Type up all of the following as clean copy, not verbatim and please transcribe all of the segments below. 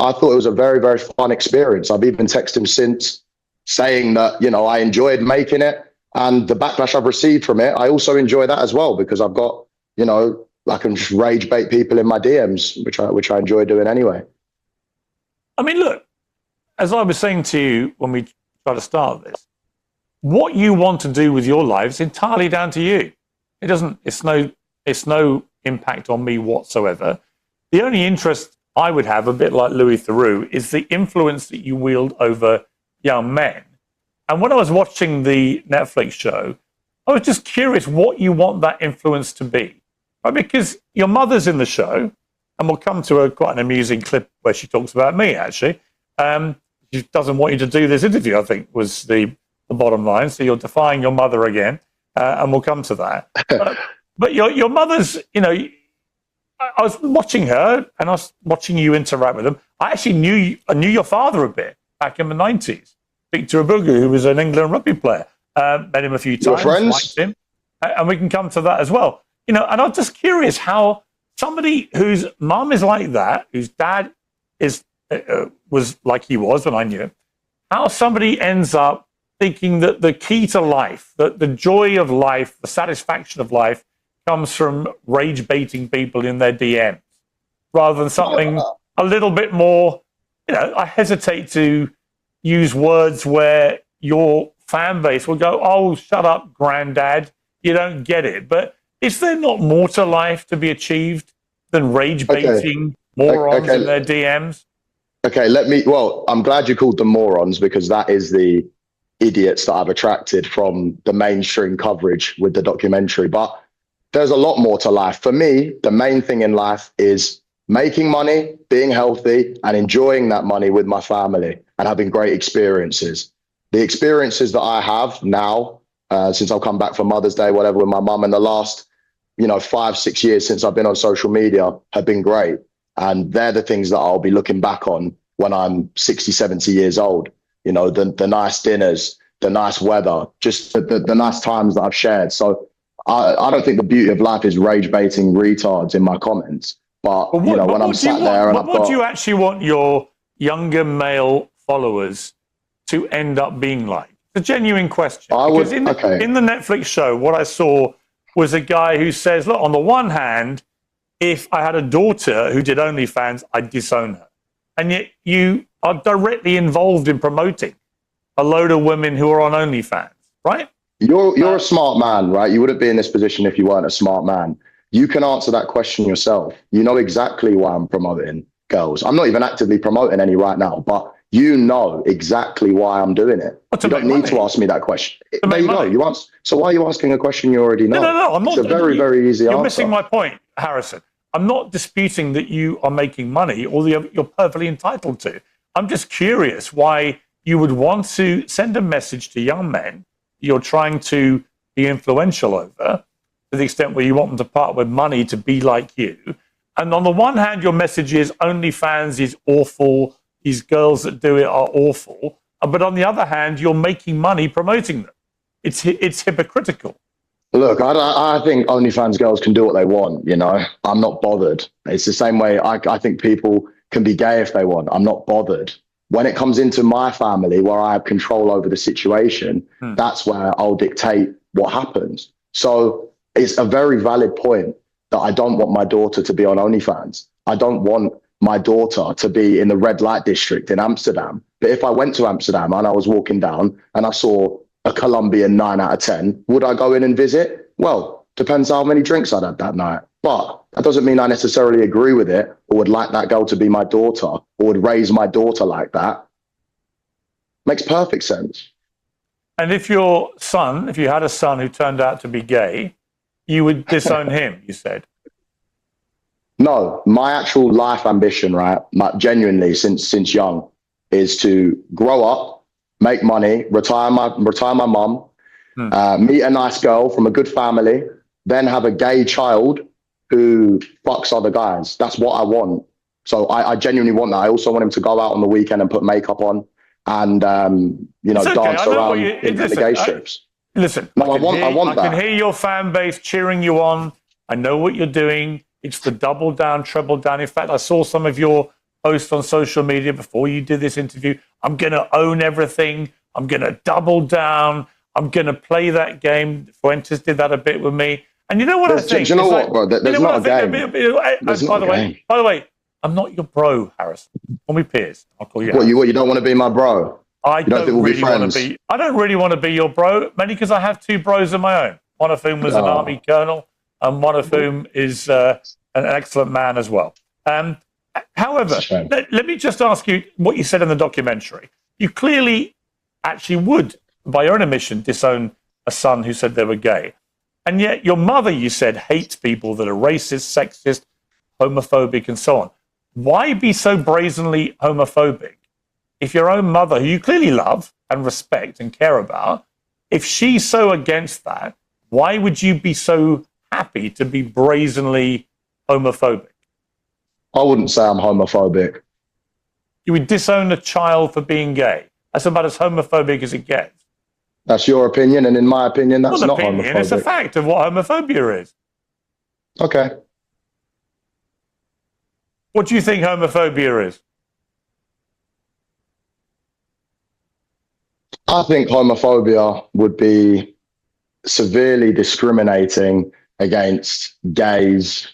I thought it was a very, very fun experience. I've even texted him since saying that, I enjoyed making it, and the backlash I've received from it, I also enjoy that as well, because I've got, I can just rage bait people in my DMs, which I enjoy doing anyway. I mean, look, as I was saying to you when we tried to start this, what you want to do with your life is entirely down to you. It's no impact on me whatsoever. The only interest I would have, a bit like Louis Theroux, is the influence that you wield over young men. And when I was watching the Netflix show, I was just curious what you want that influence to be. Right? Because your mother's in the show, and we'll come to quite an amusing clip where she talks about me, actually. She doesn't want you to do this interview, I think, was the bottom line. So you're defying your mother again, and we'll come to that. But your mother's, I was watching her, and I was watching you interact with them. I actually knew your father a bit back in the 90s. Victor Abugu, who was an England rugby player. Met him a few times. Your friends? Liked him, and we can come to that as well. And I'm just curious how somebody whose mum is like that, whose dad was like he was when I knew him, how somebody ends up thinking that the key to life, that the joy of life, the satisfaction of life, comes from rage baiting people in their DMs, rather than something a little bit more. I hesitate to use words where your fan base will go, "Oh, shut up, granddad, you don't get it." But is there not more to life to be achieved than rage baiting morons in their DMs? Okay, I'm glad you called them morons, because that is the idiots that I've attracted from the mainstream coverage with the documentary. But there's a lot more to life. For me, the main thing in life is making money, being healthy, and enjoying that money with my family and having great experiences. The experiences that I have now, since I've come back for Mother's Day, whatever, with my mum, in the last, 5-6 years since I've been on social media, have been great. And they're the things that I'll be looking back on when I'm 60, 70 years old. The nice dinners, the nice weather, just the nice times that I've shared. So I don't think the beauty of life is rage baiting retards in my comments. But when I'm sat there and what do you actually want your younger male followers to end up being like? It's a genuine question. In the Netflix show, what I saw was a guy who says, look, on the one hand, if I had a daughter who did OnlyFans, I'd disown her. And yet you are directly involved in promoting a load of women who are on OnlyFans, right? You're a smart man, right? You wouldn't be in this position if you weren't a smart man. You can answer that question yourself. You know exactly why I'm promoting girls. I'm not even actively promoting any right now, but you know exactly why I'm doing it. You don't need to ask me that question. There you go. So why are you asking a question you already know? No, I'm not. It's a very, very easy answer. You're missing my point, Harrison. I'm not disputing that you are making money, or you're perfectly entitled to. I'm just curious why you would want to send a message to young men you're trying to be influential over, to the extent where you want them to part with money to be like you. And on the one hand, your message is OnlyFans is awful, these girls that do it are awful. But on the other hand, you're making money promoting them. It's hypocritical. Look, I think OnlyFans girls can do what they want, I'm not bothered. It's the same way I think people can be gay if they want. I'm not bothered. When it comes into my family, where I have control over the situation, that's where I'll dictate what happens. So it's a very valid point that I don't want my daughter to be on OnlyFans. I don't want my daughter to be in the red light district in Amsterdam. But if I went to Amsterdam and I was walking down and I saw a Colombian 9 out of 10, would I go in and visit? Well, depends how many drinks I'd had that night. But that doesn't mean I necessarily agree with it, or would like that girl to be my daughter, or would raise my daughter like that. Makes perfect sense. And if you had a son who turned out to be gay, you would disown him, you said? No, my actual life ambition, right, genuinely since young, is to grow up, make money, retire my mum, meet a nice girl from a good family, then have a gay child who fucks other guys. That's what I want. So I genuinely want that. I also want him to go out on the weekend and put makeup on and, dance around in the gay strips. Listen, no, I want that. I can hear your fan base cheering you on. I know what you're doing. It's the double down, treble down. In fact, I saw some of your post on social media before you did this interview, I'm going to own everything. I'm going to double down. I'm going to play that game. Fuentes did that a bit with me. And you know what I think? Do you know what, bro? There's not a game. By the way, I'm not your bro, Harrison. Call me Piers. I'll call you. What you don't want to be my bro? I don't really want to be your bro, mainly because I have two bros of my own. One of whom was an army colonel, and one of whom is an excellent man as well. However, let me just ask you what you said in the documentary. You clearly actually would, by your own admission, disown a son who said they were gay. And yet your mother, you said, hates people that are racist, sexist, homophobic, and so on. Why be so brazenly homophobic if your own mother, who you clearly love and respect and care about, if she's so against that, why would you be so happy to be brazenly homophobic? I wouldn't say I'm homophobic. You would disown a child for being gay. That's about as homophobic as it gets. That's your opinion, and in my opinion, that's not homophobic. It's a fact of what homophobia is. Okay. What do you think homophobia is? I think homophobia would be severely discriminating against gays.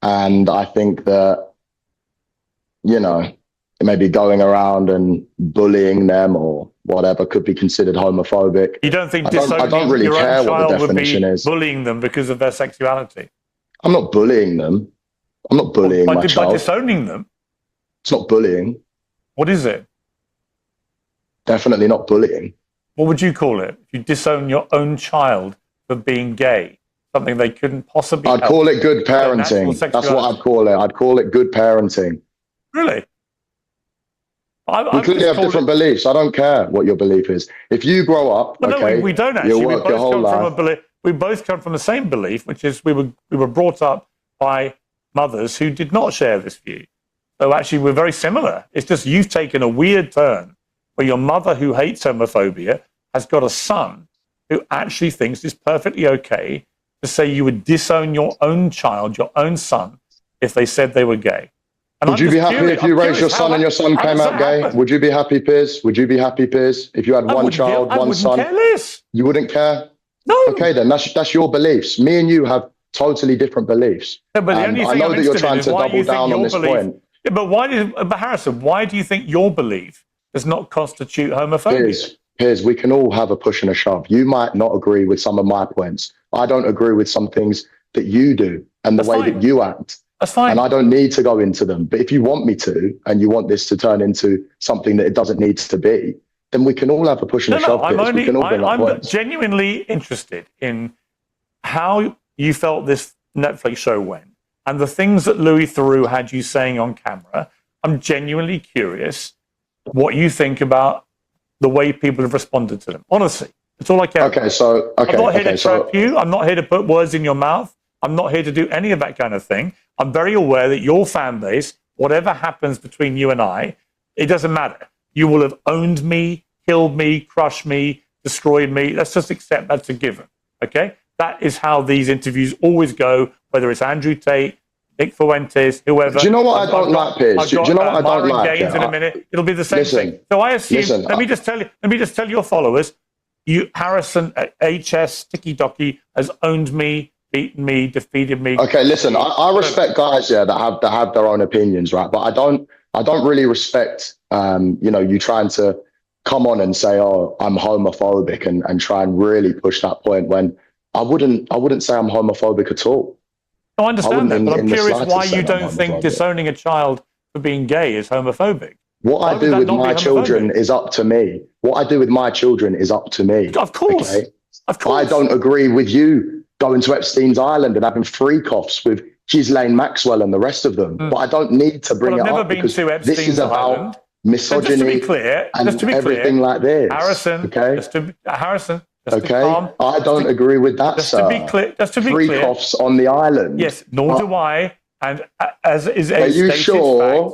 And I think that, maybe going around and bullying them or whatever could be considered homophobic. You don't think I don't really care what the definition is. Bullying them because of their sexuality? I'm not bullying them. I'm not bullying my child. By disowning them? It's not bullying. What is it? Definitely not bullying. What would you call it? If you disown your own child for being gay, something they couldn't possibly I'd call it good parenting. That's what I'd call it. I'd call it good parenting. Really? We clearly have different beliefs. I don't care what your belief is. If you grow up, no, we don't actually. We both come from the same belief, which is we were brought up by mothers who did not share this view. So actually, we're very similar. It's just you've taken a weird turn where your mother, who hates homophobia, has got a son who actually thinks it's perfectly okay to say you would disown your own child, your own son, if they said they were gay. And would you be happy if you raised your son and your son came out gay? Would you be happy, Piers? Would you be happy, Piers, if you had one child, one son? I wouldn't care less. You wouldn't care? No. Okay, then that's your beliefs. Me and you have totally different beliefs. No, but the only I know that you're trying to double down on this point. Yeah, but Harrison, why do you think your belief does not constitute homophobia? Piers, we can all have a push and a shove. You might not agree with some of my points. I don't agree with some things that you do and the way that you act. That's fine. And I don't need to go into them. But if you want me to, and you want this to turn into something that it doesn't need to be, then we can all have a push and a shove. I'm genuinely interested in how you felt this Netflix show went and the things that Louis Theroux had you saying on camera. I'm genuinely curious what you think about the way people have responded to them. Honestly, that's all I care about. I'm not here to trap you. I'm not here to put words in your mouth. I'm not here to do any of that kind of thing. I'm very aware that your fan base, whatever happens between you and I, it doesn't matter. You will have owned me, killed me, crushed me, destroyed me. Let's just accept that's a given. Okay? That is how these interviews always go, whether it's Andrew Tate, Nick Fuentes, whoever. Do you know what I don't like, Piers? Do you know what I don't like? Gaines in a minute. It'll be the same thing. So I assume. Let me just tell your followers. Harrison HS Tiki Doki has owned me, beaten me, defeated me. Okay, listen. I respect guys that have their own opinions, right? But I don't really respect you trying to come on and say, oh, I'm homophobic and try and really push that point when I wouldn't say I'm homophobic at all. I understand that, but I'm curious why you don't think disowning a child for being gay is homophobic. What I do with my children is up to me. What I do with my children is up to me. Of course. Okay? Of course. I don't agree with you going to Epstein's Island and having freak-offs with Ghislaine Maxwell and the rest of them. But I don't need to bring it up because this is about misogyny and everything like this. Harrison, okay? Harrison. Okay, I don't agree with that, sir. Just to be clear, freak-offs on the island. Yes, nor do I. And as is a stated fact.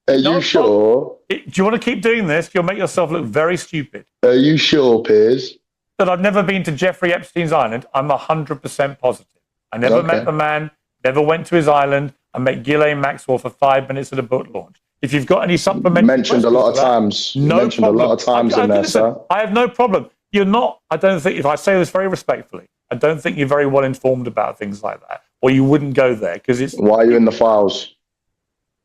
Are you sure? Do you want to keep doing this? You'll make yourself look very stupid. Are you sure, Piers? That I've never been to Jeffrey Epstein's island. I'm 100% positive. I never met the man. Never went to his island. I met Ghislaine Maxwell for 5 minutes at a book launch. If you've got any supplementary Mentioned a lot of times. no Mentioned problem. a lot of times in there, sir. I have no problem. You're not, I don't think, if I say this very respectfully, I don't think you're very well informed about things like that, or you wouldn't go there because it's. Why are you in the files?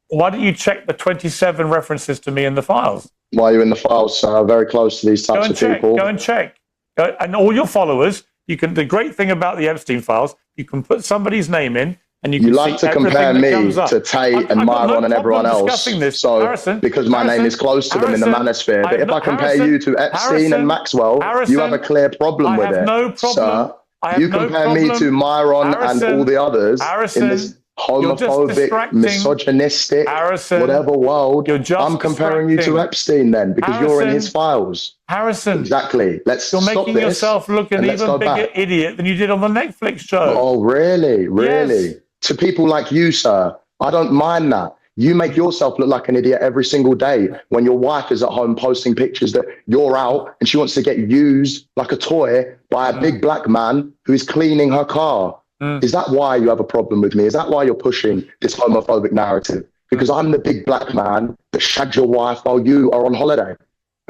Why don't you check the 27 references to me in the files? Why are you in the files, sir? Very close to these types of people. Go and check. And all your followers, you can. The great thing about the Epstein files, you can put somebody's name in, and you can. You like to compare me to Tate and Myron and everyone else. So Harrison, because my name is close to them in the manosphere. But if I compare you to Epstein and Maxwell, you have a clear problem with it. No problem. Sir, you compare me to Myron and all the others in this homophobic, misogynistic, whatever world. I'm comparing you to Epstein then, because you're in his files. Harrison. Exactly. Let's stop this. You're making yourself look an even bigger idiot than you did on the Netflix show. Oh, really? Really? Yes. To people like you, sir, I don't mind that. You make yourself look like an idiot every single day when your wife is at home posting pictures that you're out and she wants to get used like a toy by a big black man who is cleaning her car. Is that why you have a problem with me? Is that why you're pushing this homophobic narrative? Because I'm the big black man that shagged your wife while you are on holiday.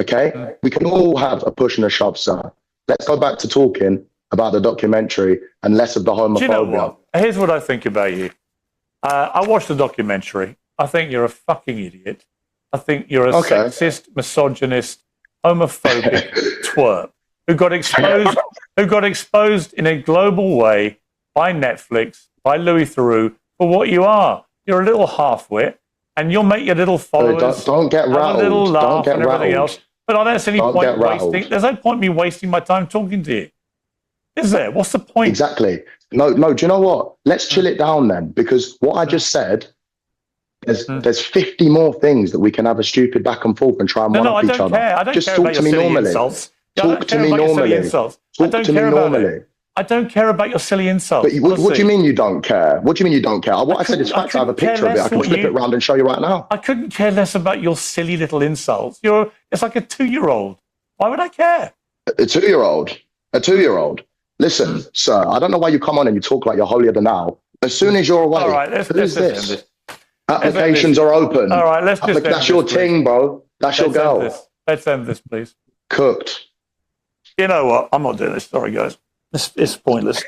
Okay? We can all have a push and a shove, sir. Let's go back to talking about the documentary and less of the homophobia. Do you know what? Here's what I think about you. I watched the documentary. I think you're a fucking idiot. I think you're a sexist, misogynist, homophobic twerp who got exposed in a global way by Netflix, by Louis Theroux, for what you are. You're a little half-wit, and you'll make your little followers don't get rattled. Have a little laugh and everything else. But I don't see any point wasting. There's no point me wasting my time talking to you. Is there? What's the point? Exactly. No. Do you know what? Let's chill it down then, because what I just said, there's 50 more things that we can have a stupid back and forth and try and one up each other. I don't just care talk about to your me silly normally. Insults. Talk to me normally. Talk to me normally. I don't care about your silly insults. But what do you mean you don't care? What do you mean you don't care? What I said is fact. I have a picture of it. I can flip it around and show you right now. I couldn't care less about your silly little insults. It's like a 2-year-old. Why would I care? A 2-year-old? A 2-year-old? Listen, sir, I don't know why you come on and you talk like you're holier than thou. As soon as you're away, all right, let's end this. Applications are open. All right, let's just That's your ting, bro. That's your girl. Let's end this, please. Cooked. You know what? I'm not doing this. Sorry, guys. It's pointless.